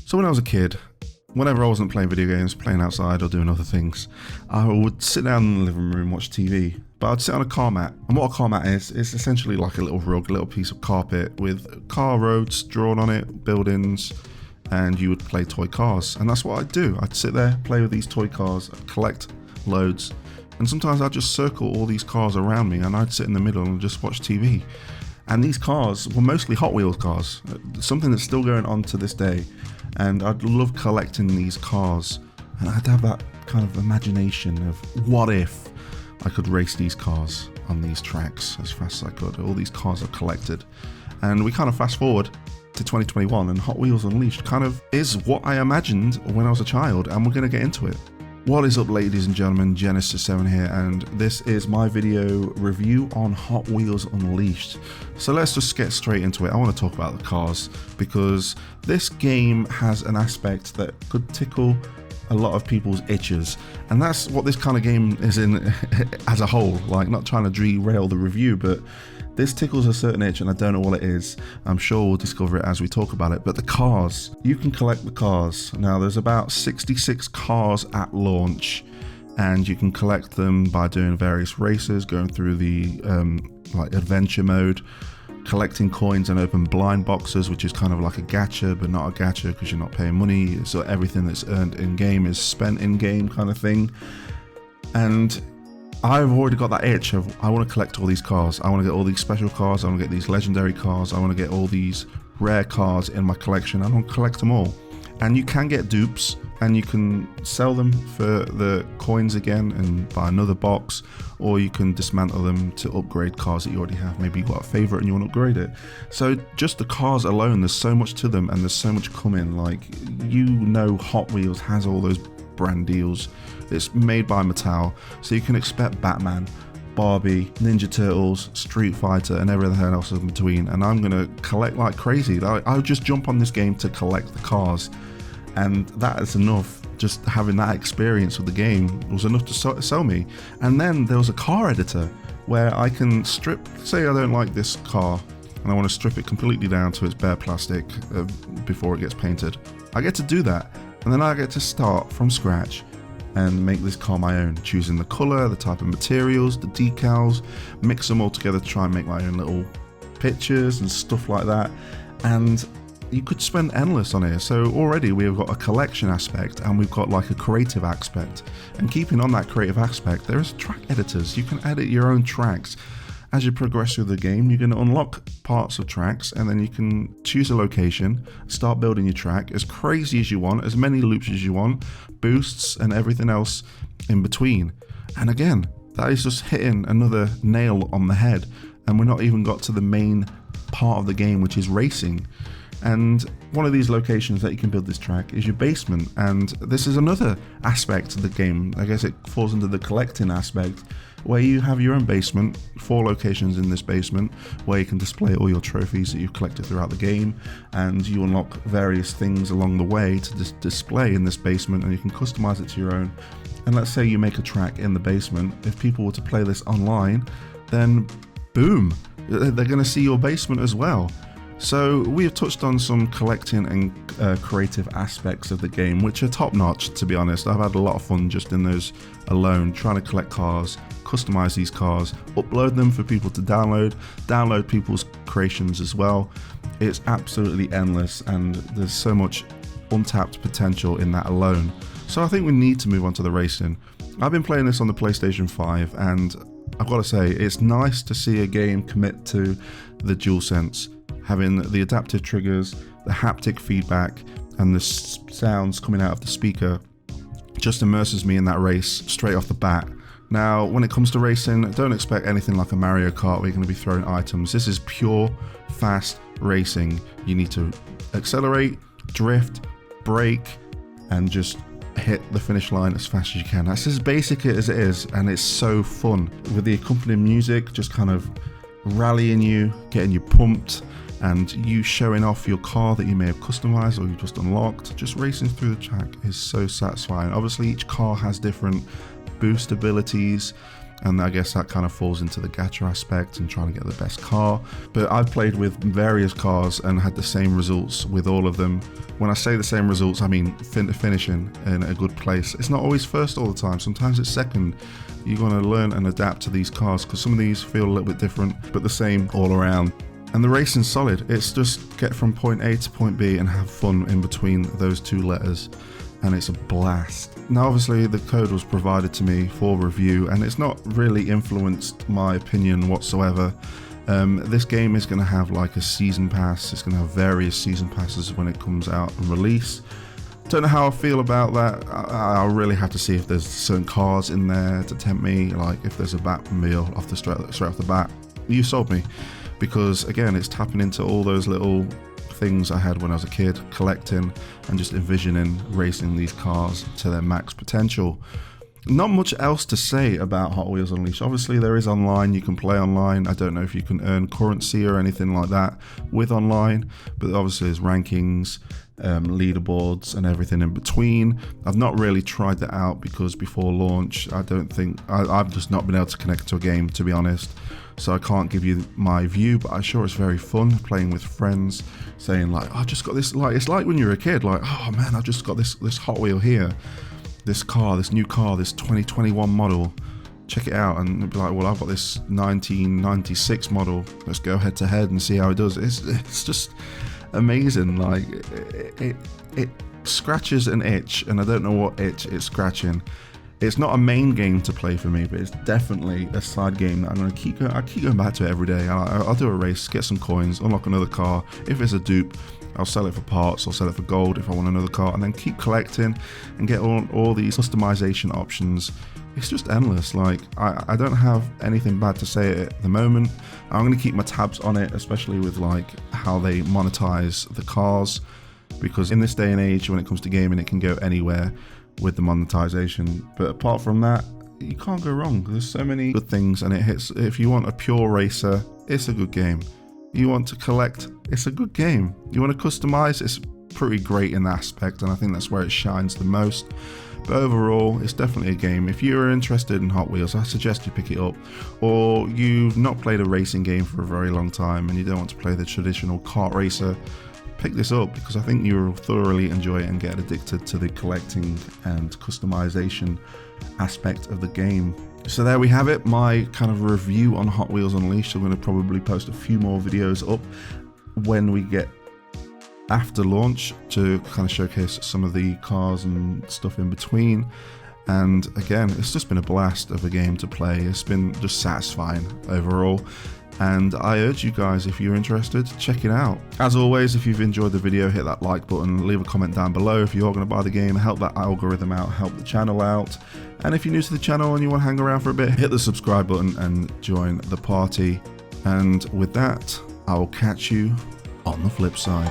So when I was a kid, whenever I wasn't playing video games, playing outside or doing other things, I would sit down in the living room, watch TV, but I'd sit on a car mat. And what a car mat is, it's essentially like a little rug, a little piece of carpet with car roads drawn on it, buildings, and you would play toy cars. And that's what I'd do. I'd sit there, play with these toy cars, collect loads, and sometimes I'd just circle all these cars around me and I'd sit in the middle and just watch TV. And these cars were mostly Hot Wheels cars, something that's still going on to this day. And I'd love collecting these cars, and I'd have that kind of imagination of what if I could race these cars on these tracks as fast as I could. All these cars are collected, and we kind of fast forward to 2021, and Hot Wheels Unleashed kind of is what I imagined when I was a child, and we're going to get into it. What is up, ladies and gentlemen? Genesis7 here, and this is my video review on Hot Wheels Unleashed. So let's just get straight into it. I want to talk about the cars because this game has an aspect that could tickle a lot of people's itches, and that's what this kind of game is in as a whole. Like, not trying to derail the review, but this tickles a certain itch and I don't know what it is. I'm sure we'll discover it as we talk about it. But the cars, you can collect the cars. Now there's about 66 cars at launch, and you can collect them by doing various races, going through the like adventure mode, collecting coins and open blind boxes, which is kind of like a gacha, but not a gacha because you're not paying money. So everything that's earned in game is spent in game kind of thing. And I've already got that itch of I want to collect all these cars. I want to get all these special cars. I want to get these legendary cars. I want to get all these rare cars in my collection. I want to collect them all. And you can get dupes, and you can sell them for the coins again and buy another box, or you can dismantle them to upgrade cars that you already have. Maybe you've got a favorite and you want to upgrade it. So just the cars alone, there's so much to them, and there's so much coming. Like, you know, Hot Wheels has all those brand deals. It's made by Mattel, so you can expect Batman, Barbie, Ninja Turtles, Street Fighter, and everything else in between. And I'm gonna collect like crazy. I'll just jump on this game to collect the cars, and that is enough. Just having that experience with the game was enough to sell me. And then there was a car editor where I can strip, say I don't like this car and I want to strip it completely down to its bare plastic before it gets painted. I get to do that, and then I get to start from scratch and make this car my own, choosing the color, the type of materials, the decals, mix them all together to try and make my own little pictures and stuff like that. And you could spend endless on here. So already we've got a collection aspect, and we've got like a creative aspect. And keeping on that creative aspect, there's track editors. You can edit your own tracks. As you progress through the game, you're going to unlock parts of tracks, and then you can choose a location, start building your track as crazy as you want, as many loops as you want, boosts and everything else in between. And again, that is just hitting another nail on the head, and we're not even got to the main part of the game, which is racing. And one of these locations that you can build this track is your basement, and this is another aspect of the game. I guess it falls into the collecting aspect, where you have your own basement, 4 locations in this basement where you can display all your trophies that you've collected throughout the game, and you unlock various things along the way to display in this basement, and you can customize it to your own. And let's say you make a track in the basement. If people were to play this online, then boom, they're going to see your basement as well. So we have touched on some collecting and creative aspects of the game, which are top notch, to be honest. I've had a lot of fun just in those alone, trying to collect cars, customize these cars, upload them for people to download people's creations as well. It's absolutely endless, and there's so much untapped potential in that alone. So I think we need to move on to the racing. I've been playing this on the PlayStation 5, and I've got to say, it's nice to see a game commit to the DualSense. Having the adaptive triggers, the haptic feedback, and the sounds coming out of the speaker just immerses me in that race straight off the bat. Now, when it comes to racing, don't expect anything like a Mario Kart where you're going to be throwing items. This is pure, fast racing. You need to accelerate, drift, brake, and just hit the finish line as fast as you can. That's as basic as it is, and it's so fun. With the accompanying music just kind of rallying you, getting you pumped, and you showing off your car that you may have customized or you just unlocked. Just racing through the track is so satisfying. Obviously, each car has different boost abilities and I guess that kind of falls into the gacha aspect and trying to get the best car. But I've played with various cars and had the same results with all of them. When I say the same results, I mean finishing in a good place. It's not always first all the time, sometimes it's second. You're going to learn and adapt to these cars because some of these feel a little bit different, but the same all around. And the racing's solid. It's just get from point A to point B and have fun in between those two letters, and it's a blast. Now obviously the code was provided to me for review and it's not really influenced my opinion whatsoever. This game is going to have like a season pass. It's going to have various season passes when it comes out and release. Don't know how I feel about that. I'll really have to see if there's certain cars in there to tempt me, like if there's a Batmobile off the straight off the bat. You sold me, because again, it's tapping into all those little things I had when I was a kid, collecting and just envisioning racing these cars to their max potential. Not much else to say about Hot Wheels Unleashed. Obviously there is online, you can play online. I don't know if you can earn currency or anything like that with online, but obviously there's rankings, leaderboards and everything in between. I've not really tried that out because before launch I've just not been able to connect to a game, to be honest, so I can't give you my view, but I'm sure it's very fun playing with friends, saying like, oh, I just got this, like it's like when you're a kid, like, oh man, I've just got this Hot Wheel here, this car, this new car, this 2021 model, check it out. And it'd be like, well, I've got this 1996 model, let's go head to head and see how it does. It's just amazing. Like it scratches an itch, and I don't know what itch it's scratching. It's not a main game to play for me, but it's definitely a side game that I'm going to keep going back to it every day. I'll do a race, get some coins, unlock another car. If it's a dupe, I'll sell it for parts, I'll sell it for gold if I want another car, and then keep collecting and get all these customization options. It's just endless. Like I don't have anything bad to say at the moment. I'm going to keep my tabs on it, especially with like how they monetize the cars, because in this day and age when it comes to gaming, it can go anywhere with the monetization. But apart from that, you can't go wrong. There's so many good things, and it hits. If you want a pure racer, it's a good game. You want to collect, it's a good game. You want to customize, it's pretty great in that aspect, and I think that's where it shines the most. But overall, it's definitely a game. If you're interested in Hot Wheels, I suggest you pick it up. Or you've not played a racing game for a very long time and you don't want to play the traditional kart racer, pick this up, because I think you'll thoroughly enjoy it and get addicted to the collecting and customization aspect of the game. So there we have it, my kind of review on Hot Wheels Unleashed. I'm going to probably post a few more videos up when we get after launch to kind of showcase some of the cars and stuff in between. And again, it's just been a blast of a game to play. It's been just satisfying overall, and I urge you guys, if you're interested, check it out. As always, if you've enjoyed the video, hit that like button, leave a comment down below if you're going to buy the game, help that algorithm out, help the channel out. And if you're new to the channel and you want to hang around for a bit, hit the subscribe button and join the party. And with that, I will catch you on the flip side.